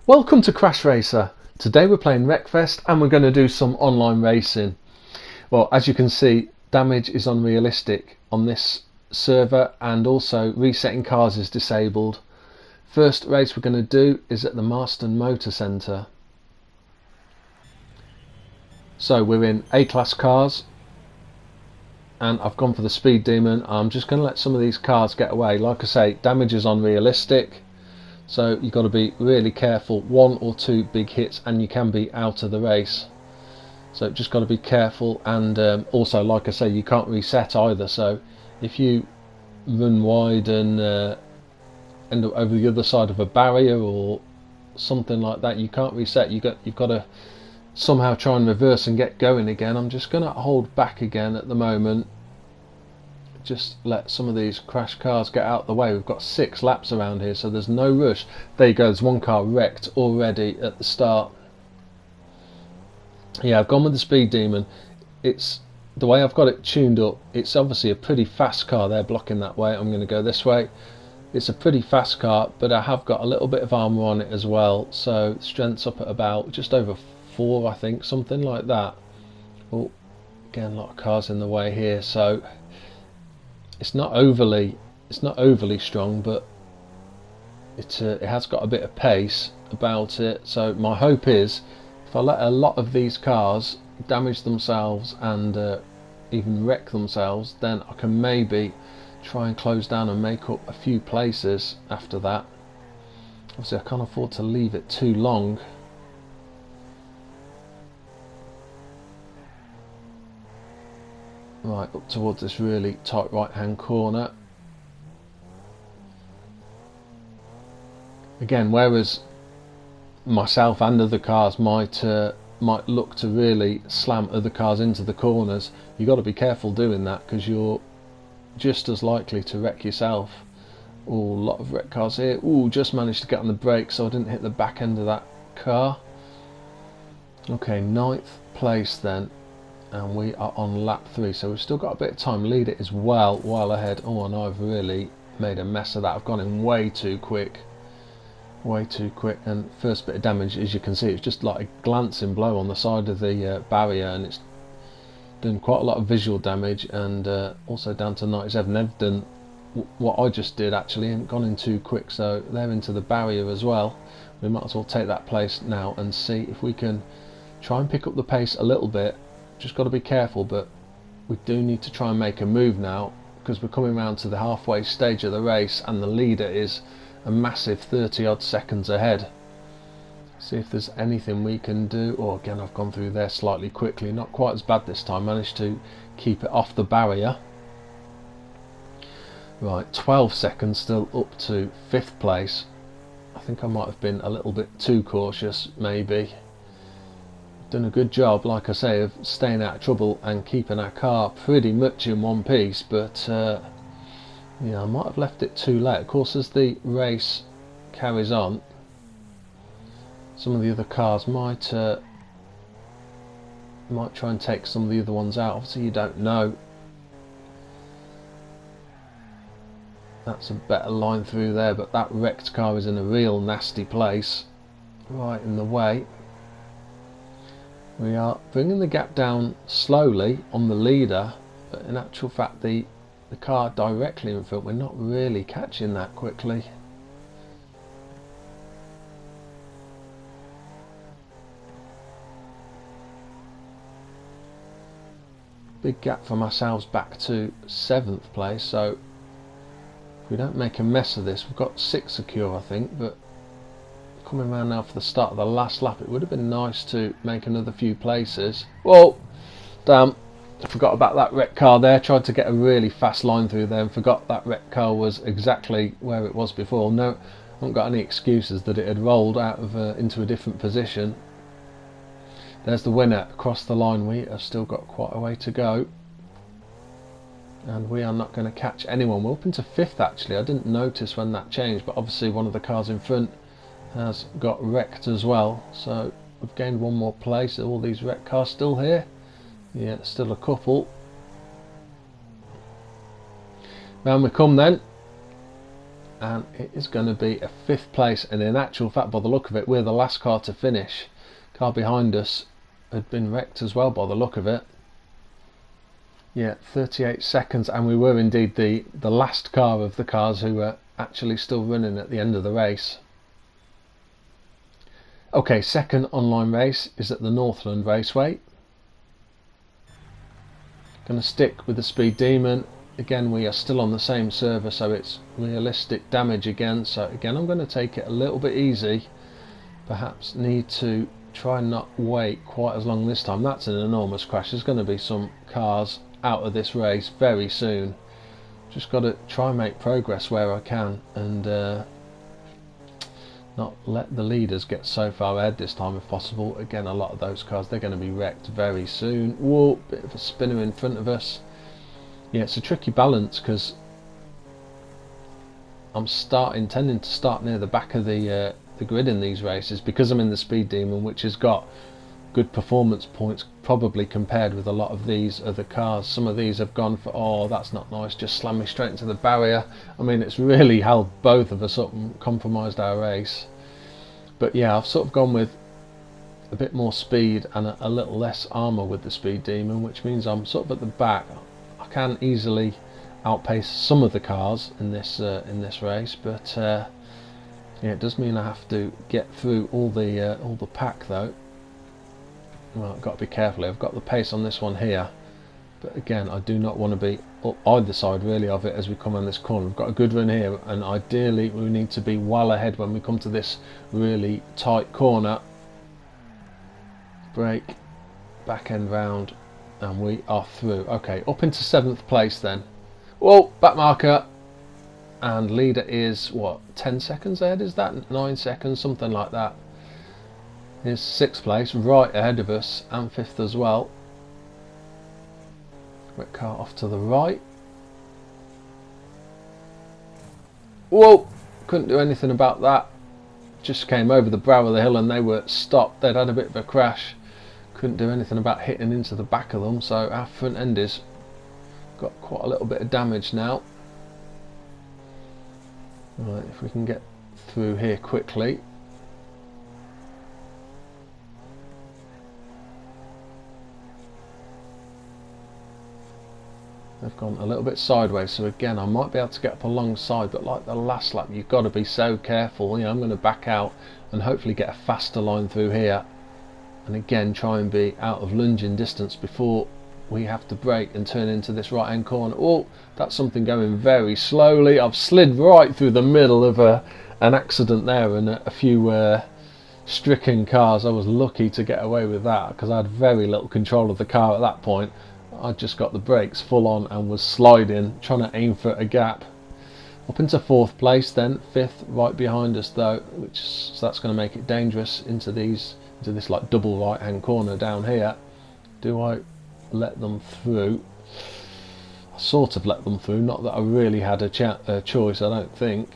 Welcome to CrashRacer. Today we're playing Wreckfest and we're going to do some online racing. Well, as you can see, damage is unrealistic on this server and also resetting cars is disabled. First race we're going to do is at the Marston Motor Centre. So we're in A-class cars and I've gone for the Speed Demon. I'm just going to let some of these cars get away. Like I say, damage is unrealistic. So you've got to be really careful. 1 or 2 big hits and you can be out of the race. So just got to be careful, and also, like I say, you can't reset either. So if you run wide and end up over the other side of a barrier or something like that, you can't reset. You've got to somehow try and reverse and get going again. I'm just going to hold back again at the moment. Just let some of these crash cars get out of the way. We've got 6 laps around here, so there's no rush. There you go, there's one car wrecked already at the start. Yeah, I've gone with the Speed Demon. It's the way I've got it tuned up. It's obviously a pretty fast car. They're blocking that way. I'm going to go this way. It's a pretty fast car, but I have got a little bit of armour on it as well. So strength's up at about just over 4, I think, something like that. Oh, again, a lot of cars in the way here, so it's not overly strong, but it has got a bit of pace about it. So my hope is, if I let a lot of these cars damage themselves and even wreck themselves, then I can maybe try and close down and make up a few places after that. Obviously I can't afford to leave it too long. Right, up towards this really tight right hand corner. Again, whereas myself and other cars might look to really slam other cars into the corners, you've got to be careful doing that, because you're just as likely to wreck yourself. Oh, a lot of wreck cars here. Oh, just managed to get on the brakes so I didn't hit the back end of that car. Okay, 9th place then, and we are on lap 3, so we've still got a bit of time. Leader is well ahead. Oh, and I've really made a mess of that. I've gone in way too quick, and first bit of damage, as you can see, it's just like a glancing blow on the side of the barrier, and it's done quite a lot of visual damage, and also down to 97. They've done what I just did actually and gone in too quick, so they're into the barrier as well. We might as well take that place now and see if we can try and pick up the pace a little bit. Just got to be careful, but we do need to try and make a move now, because we're coming around to the halfway stage of the race and the leader is a massive 30 odd seconds ahead. See if there's anything we can do. Oh, again, I've gone through there slightly quickly, not quite as bad this time. Managed to keep it off the barrier. Right, 12 seconds still up to 5th place. I think I might have been a little bit too cautious, maybe. Done a good job, like I say, of staying out of trouble and keeping our car pretty much in one piece, but yeah, I might have left it too late. Of course, as the race carries on, some of the other cars might try and take some of the other ones out. Obviously you don't know. That's a better line through there, but that wrecked car is in a real nasty place, right in the way. We are bringing the gap down slowly on the leader, but in actual fact the car directly in front, we're not really catching that quickly. Big gap from ourselves back to 7th place, so if we don't make a mess of this, we've got 6 secure I think, but coming around now for the start of the last lap, it would have been nice to make another few places. Whoa, damn, I forgot about that wreck car there. Tried to get a really fast line through there and forgot that wreck car was exactly where it was before. No, I haven't got any excuses that it had rolled out of into a different position. There's the winner across the line. We have still got quite a way to go, and we are not going to catch anyone. We're up into 5th actually. I didn't notice when that changed, but obviously one of the cars in front has got wrecked as well, so we've gained one more place. Are all these wrecked cars still here? Yeah, still a couple. Round we come then, and it is going to be a 5th place, and in actual fact, by the look of it, we're the last car to finish. Car behind us had been wrecked as well by the look of it. Yeah, 38 seconds, and we were indeed the last car of the cars who were actually still running at the end of the race. Okay, second online race is at the Northland Raceway. Going to stick with the Speed Demon. Again, we are still on the same server, so it's realistic damage again. So again, I'm going to take it a little bit easy. Perhaps need to try and not wait quite as long this time. That's an enormous crash. There's going to be some cars out of this race very soon. Just got to try and make progress where I can, and not let the leaders get so far ahead this time if possible. Again, a lot of those cars, they're going to be wrecked very soon. Whoa, bit of a spinner in front of us. Yeah, it's a tricky balance because I'm tending to start near the back of the grid in these races, because I'm in the Speed Demon, which has got good performance points probably compared with a lot of these other cars. Some of these have gone for, oh, that's not nice, just slammed me straight into the barrier. I mean, it's really held both of us up and compromised our race. But yeah, I've sort of gone with a bit more speed and a little less armour with the Speed Demon, which means I'm sort of at the back. I can easily outpace some of the cars in this race, but yeah, it does mean I have to get through all the pack though. Well, I've got to be careful. I've got the pace on this one here, but again, I do not want to be up either side really of it as we come on this corner. We've got a good run here, and ideally we need to be well ahead when we come to this really tight corner. Brake, back end round, and we are through. Okay, up into 7th place then. Whoa, back marker, and leader is what, 10 seconds ahead? Is that 9 seconds, something like that? Here's 6th place, right ahead of us, and 5th as well. Quick car off to the right. Whoa! Couldn't do anything about that. Just came over the brow of the hill and they were stopped. They'd had a bit of a crash. Couldn't do anything about hitting into the back of them, so our front end is got quite a little bit of damage now. Right, if we can get through here quickly. They've gone a little bit sideways, so again I might be able to get up alongside, but like the last lap, you've got to be so careful. You know, I'm going to back out and hopefully get a faster line through here, and again try and be out of lunging distance before we have to brake and turn into this right hand corner. Oh, that's something going very slowly. I've slid right through the middle of an accident there and a few stricken cars. I was lucky to get away with that because I had very little control of the car at that point. I just got the brakes full on and was sliding, trying to aim for a gap. Up into 4th place then, 5th right behind us though, so that's going to make it dangerous into this like double right hand corner down here. Do I let them through? I sort of let them through, not that I really had a choice, I don't think.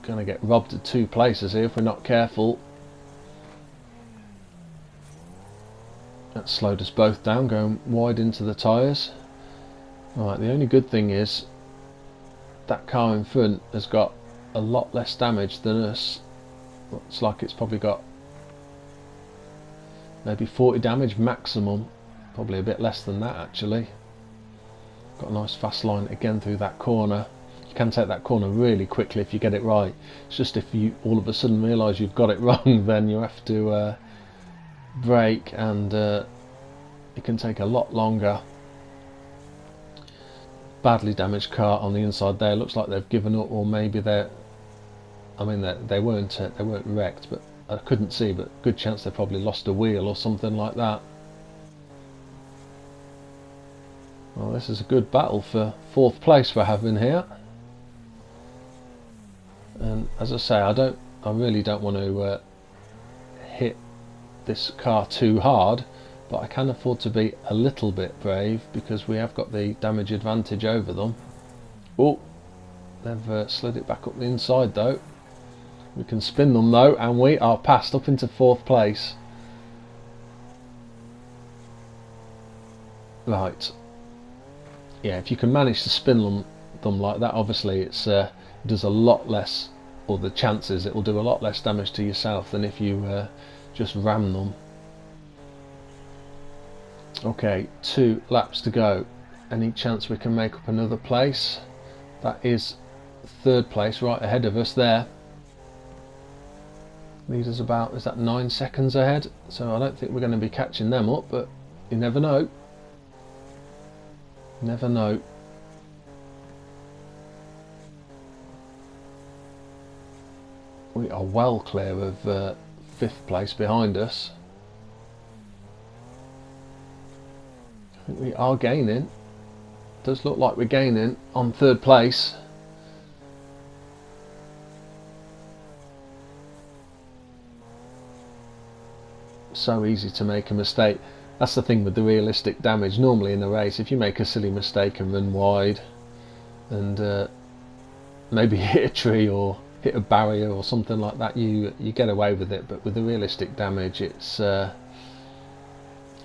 Going to get robbed at 2 places here if we're not careful. That slowed us both down, going wide into the tyres. Right, the only good thing is that car in front has got a lot less damage than us. Looks like it's probably got maybe 40 damage maximum, probably a bit less than that actually. Got a nice fast line again through that corner. You can take that corner really quickly if you get it right. It's just if you all of a sudden realise you've got it wrong, then you have to brake, and it can take a lot longer. Badly damaged car on the inside there. Looks like they've given up, or maybe they weren't wrecked, but I couldn't see, but good chance they probably lost a wheel or something like that. Well, this is a good battle for 4th place we're having here, and as I say, I really don't want to hit this car too hard, but I can afford to be a little bit brave because we have got the damage advantage over them. Oh, they've slid it back up the inside though. We can spin them though, and we are passed up into 4th place. Right, yeah, if you can manage to spin them them like that. Obviously it does a lot less, or the chances it will do a lot less damage to yourself than if you just ram them. Okay, 2 laps to go. Any chance we can make up another place? That is 3rd place right ahead of us there. Leaders about, is that 9 seconds ahead? So I don't think we're going to be catching them up, but you never know. Never know. We are well clear of 5th place behind us. I think we are gaining. Does look like we're gaining on 3rd place. So easy to make a mistake. That's the thing with the realistic damage. Normally in a race, if you make a silly mistake and run wide and maybe hit a tree or hit a barrier or something like that, you get away with it. But with the realistic damage, it's yeah,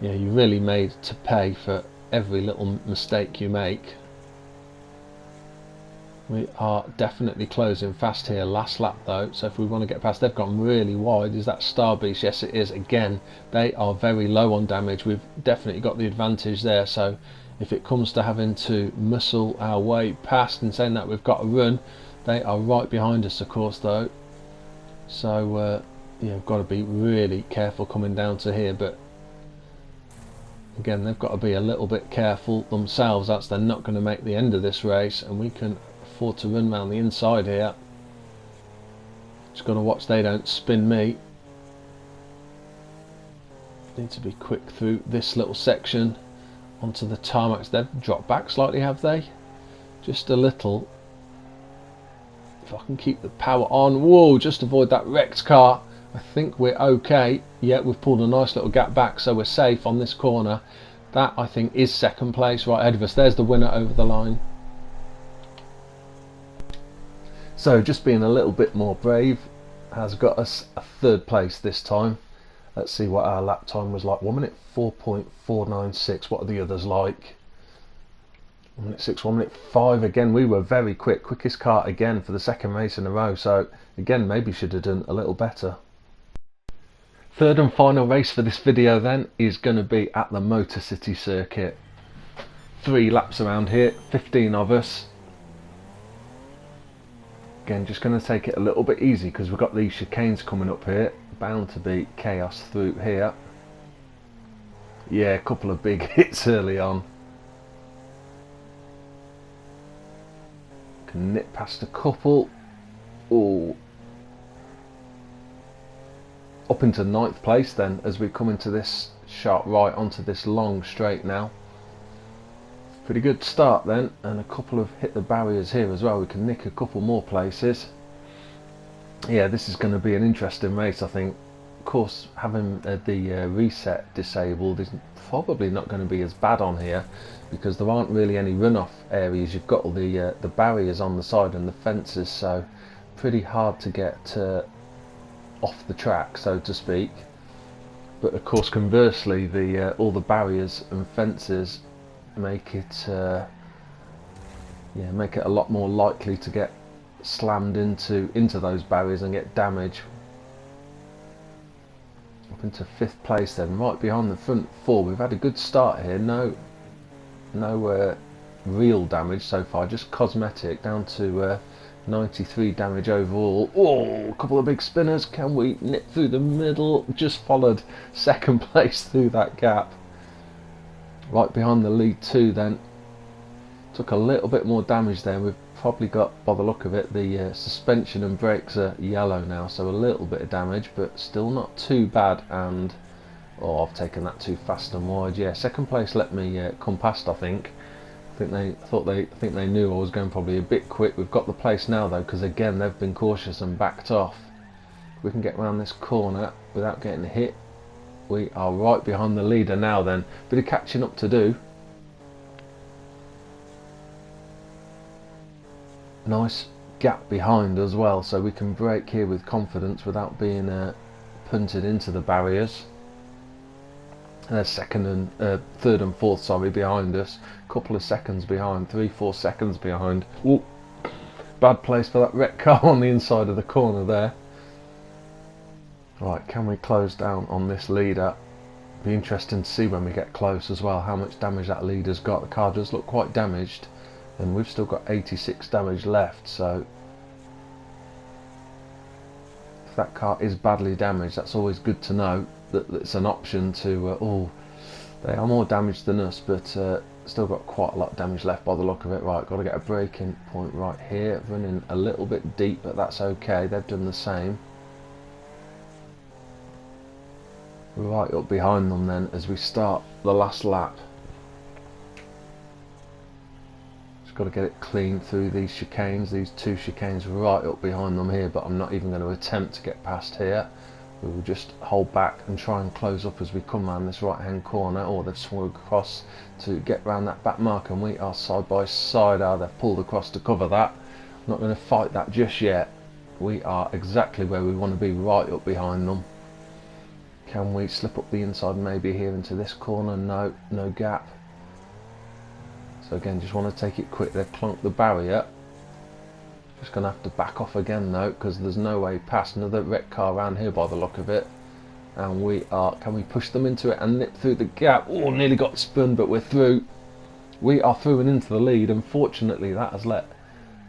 you're really made to pay for every little mistake you make. We are definitely closing fast here. Last lap though, so if we want to get past, they've gone really wide. Is that Star Beast? Yes it is. Again, they are very low on damage. We've definitely got the advantage there, so if it comes to having to muscle our way past and saying that we've got to run, they are right behind us of course though, so yeah, we've got to be really careful coming down to here. But again, they've got to be a little bit careful themselves, else they're not going to make the end of this race, and we can afford to run around the inside here. Just got to watch they don't spin me. Need to be quick through this little section onto the tarmacs. They've dropped back slightly, have they? Just a little. If I can keep the power on. Whoa, just avoid that wrecked car. I think we're okay. Yeah, we've pulled a nice little gap back, so we're safe on this corner. That I think is 2nd place right ahead of us. There's the winner over the line. So just being a little bit more brave has got us a 3rd place this time. Let's see what our lap time was like. 1 minute 4.496. What are the others like? 1 minute 6, 1 minute 5. Again, we were very quick. Quickest car again for the 2nd race in a row. So again, maybe should have done a little better. 3rd and final race for this video then is going to be at the Motor City circuit. 3 laps around here, 15 of us. Again, just going to take it a little bit easy because we've got these chicanes coming up here. Bound to be chaos through here. Yeah, a couple of big hits early on. Can nip past a couple. Oh, up into 9th place then as we come into this sharp right onto this long straight now. Pretty good start then, and a couple of hit the barriers here as well. We can nick a couple more places. Yeah, this is going to be an interesting race, I think. Of course, having the reset disabled is probably not going to be as bad on here because there aren't really any runoff areas. You've got all the barriers on the side and the fences, so pretty hard to get off the track, so to speak. But of course, conversely, all the barriers and fences make it yeah, make it a lot more likely to get slammed into those barriers and get damage. Up into 5th place then, right behind the front 4. We've had a good start here. No real damage so far, just cosmetic, down to 93 damage overall. Oh, a couple of big spinners. Can we nip through the middle? Just followed 2nd place through that gap. Right behind the lead 2 then. Took a little bit more damage there. We've probably got, by the look of it, the suspension and brakes are yellow now, so a little bit of damage, but still not too bad. And oh, I've taken that too fast and wide. Yeah, 2nd place let me come past, I think. I think they knew I was going probably a bit quick. We've got the place now though, because again they've been cautious and backed off. If we can get around this corner without getting hit, we are right behind the leader now then. Bit of catching up to do. Nice gap behind as well, so we can brake here with confidence without being punted into the barriers. they're third and fourth, sorry, behind us. A couple of seconds behind, 3-4 seconds behind. Ooh, bad place for that wreck car on the inside of the corner there. Right, can we close down on this leader? Be interesting to see when we get close as well how much damage that leader's got. The car does look quite damaged, and we've still got 86 damage left, so if that car is badly damaged, that's always good to know that it's an option to oh, they are more damaged than us, but still got quite a lot of damage left by the look of it. Right, got to get a braking point right here, running a little bit deep, but that's okay, they've done the same. Right up behind them then as we start the last lap. Just got to get it clean through these chicanes, these two chicanes right up behind them here, but I'm not even going to attempt to get past here. We will just hold back and try and close up as we come around this right hand corner. Or they've swung across to get round that back mark, and we are side by side. They've pulled across to cover that. I'm not going to fight that just yet. We are exactly where we want to be, right up behind them. Can we slip up the inside maybe here into this corner? No, no gap. So again, just want to take it quick. They've clunked the barrier. Just going to have to back off again though, because there's no way past. Another wreck car around here by the look of it. And we are, can we push them into it and nip through the gap? Oh, nearly got spun, but we're through. We are through and into the lead. Unfortunately, that has let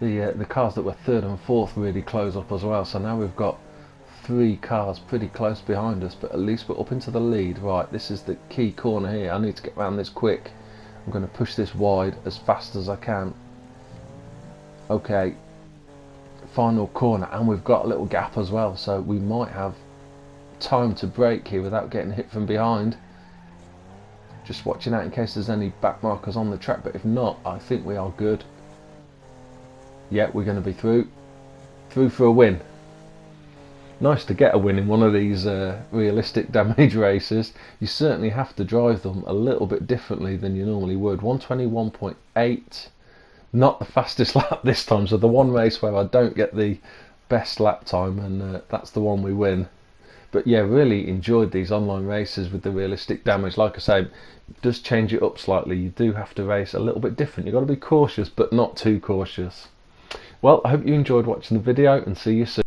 the cars that were third and fourth really close up as well. So now we've got 3 cars pretty close behind us, but at least we're up into the lead. Right, this is the key corner here. I need to get around this quick. I'm going to push this wide as fast as I can. Okay, final corner, and we've got a little gap as well, so we might have time to brake here without getting hit from behind. Just watching out in case there's any back markers on the track, but if not, I think we are good. Yeah, we're going to be through for a win. Nice to get a win in one of these realistic damage races. You certainly have to drive them a little bit differently than you normally would. 121.8, not the fastest lap this time, so the one race where I don't get the best lap time, and that's the one we win. But yeah, really enjoyed these online races with the realistic damage. Like I say, it does change it up slightly. You do have to race a little bit different. You've got to be cautious, but not too cautious. Well, I hope you enjoyed watching the video, and see you soon.